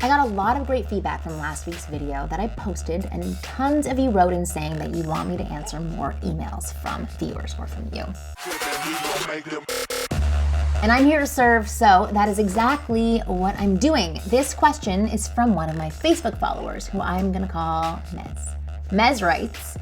I got a lot of great feedback from last week's video that I posted, and tons of you wrote in saying that you want me to answer more emails from viewers or from you. And I'm here to serve, so that is exactly what I'm doing. This question is from one of my Facebook followers, who I'm gonna call Mez. Mez writes,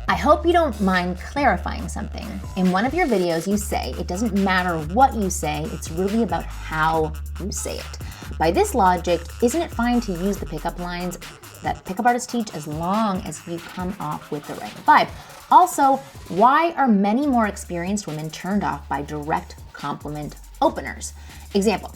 I hope you don't mind clarifying something. In one of your videos, you say it doesn't matter what you say, it's really about how you say it. By this logic, isn't it fine to use the pickup lines that pickup artists teach as long as you come off with the right vibe? Also, why are many more experienced women turned off by direct compliment openers? Example,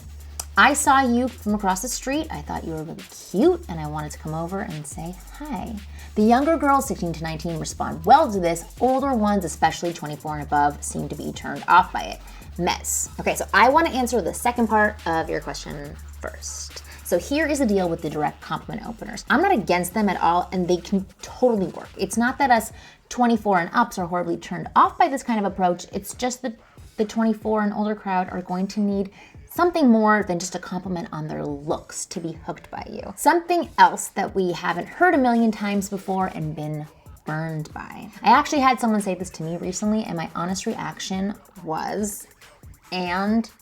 I saw you from across the street, I thought you were really cute, and I wanted to come over and say hi. The younger girls 16 to 19 respond well to this. Older ones, especially 24 and above, seem to be turned off by it. Mess. Okay, so I want to answer the second part of your question first. So here is the deal with the direct compliment openers. I'm not against them at all, and they can totally work. It's not that us 24 and ups are horribly turned off by this kind of approach. It's just that the 24 and older crowd are going to need something more than just a compliment on their looks to be hooked by you. Something else that we haven't heard a million times before and been burned by. I actually had someone say this to me recently, and my honest reaction was,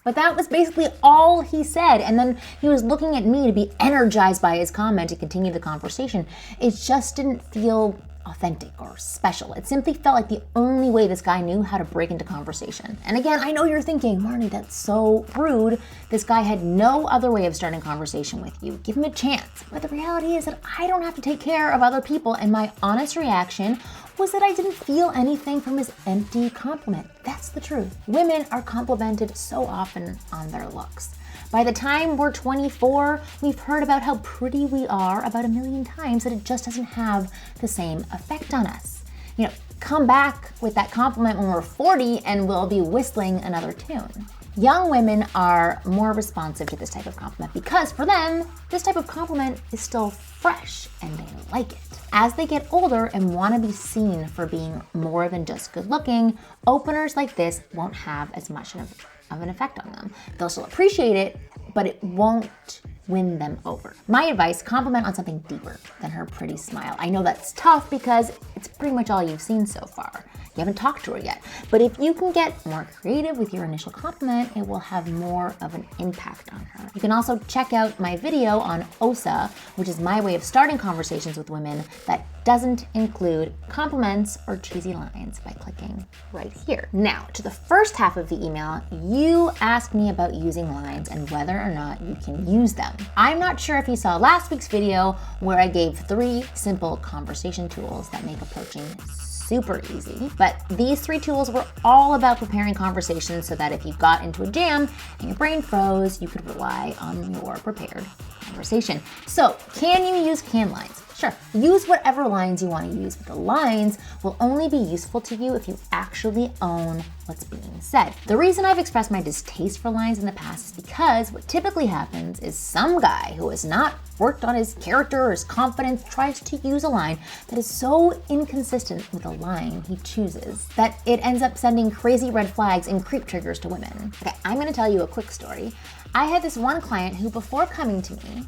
but that was basically all he said. And then he was looking at me to be energized by his comment to continue the conversation. It just didn't feel authentic or special. It simply felt like the only way this guy knew how to break into conversation. And again, I know you're thinking, Marni, that's so rude. This guy had no other way of starting conversation with you. Give him a chance. But the reality is that I don't have to take care of other people, and my honest reaction was that I didn't feel anything from his empty compliment. That's the truth. Women are complimented so often on their looks. By the time we're 24, we've heard about how pretty we are about a million times that it just doesn't have the same effect on us. You know, come back with that compliment when we're 40 and we'll be whistling another tune. Young women are more responsive to this type of compliment because for them, this type of compliment is still fresh and they like it. As they get older and want to be seen for being more than just good looking, openers like this won't have as much of an effect on them. They'll still appreciate it, but it won't win them over. My advice, compliment on something deeper than her pretty smile. I know that's tough because it's pretty much all you've seen so far. You haven't talked to her yet. But if you can get more creative with your initial compliment, it will have more of an impact on her. You can also check out my video on OSA, which is my way of starting conversations with women that doesn't include compliments or cheesy lines, by clicking right here. Now, to the first half of the email, you asked me about using lines and whether or not you can use them. I'm not sure if you saw last week's video where I gave 3 simple conversation tools that make approaching super easy, but these 3 tools were all about preparing conversations so that if you got into a jam and your brain froze, you could rely on your prepared conversation. So, can you use canned lines? Sure, use whatever lines you want to use, but the lines will only be useful to you if you actually own what's being said. The reason I've expressed my distaste for lines in the past is because what typically happens is some guy who has not worked on his character or his confidence tries to use a line that is so inconsistent with the line he chooses that it ends up sending crazy red flags and creep triggers to women. Okay, I'm gonna tell you a quick story. I had this one client who, before coming to me,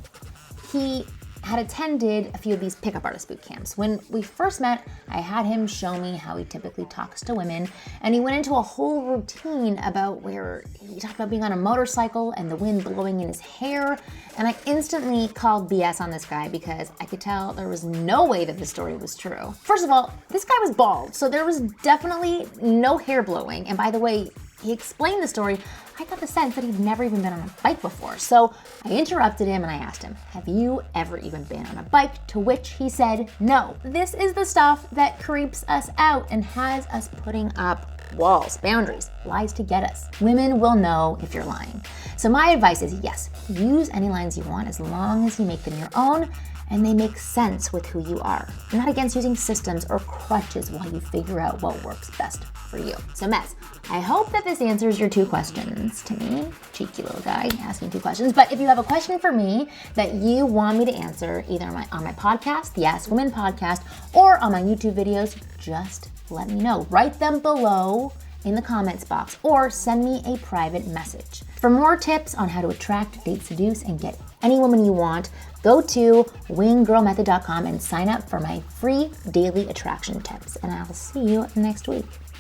he had attended a few of these pickup artist boot camps. When we first met, I had him show me how he typically talks to women, and he went into a whole routine about where he talked about being on a motorcycle and the wind blowing in his hair, and I instantly called BS on this guy because I could tell there was no way that this story was true. First of all, this guy was bald, so there was definitely no hair blowing, and by the way he explained the story, I got the sense that he'd never even been on a bike before. So I interrupted him and I asked him, have you ever even been on a bike? To which he said, no. This is the stuff that creeps us out and has us putting up walls, boundaries, lies to get us. Women will know if you're lying. So my advice is yes, use any lines you want as long as you make them your own and they make sense with who you are. I'm not against using systems or crutches while you figure out what works best for you. So Mez, I hope that this answers your 2 questions to me. Cheeky little guy asking 2 questions. But if you have a question for me that you want me to answer either on my podcast, the Ask Women podcast, or on my YouTube videos, just let me know. Write them below in the comments box or send me a private message. For more tips on how to attract, date, seduce, and get any woman you want, go to winggirlmethod.com and sign up for my free daily attraction tips. And I will see you next week.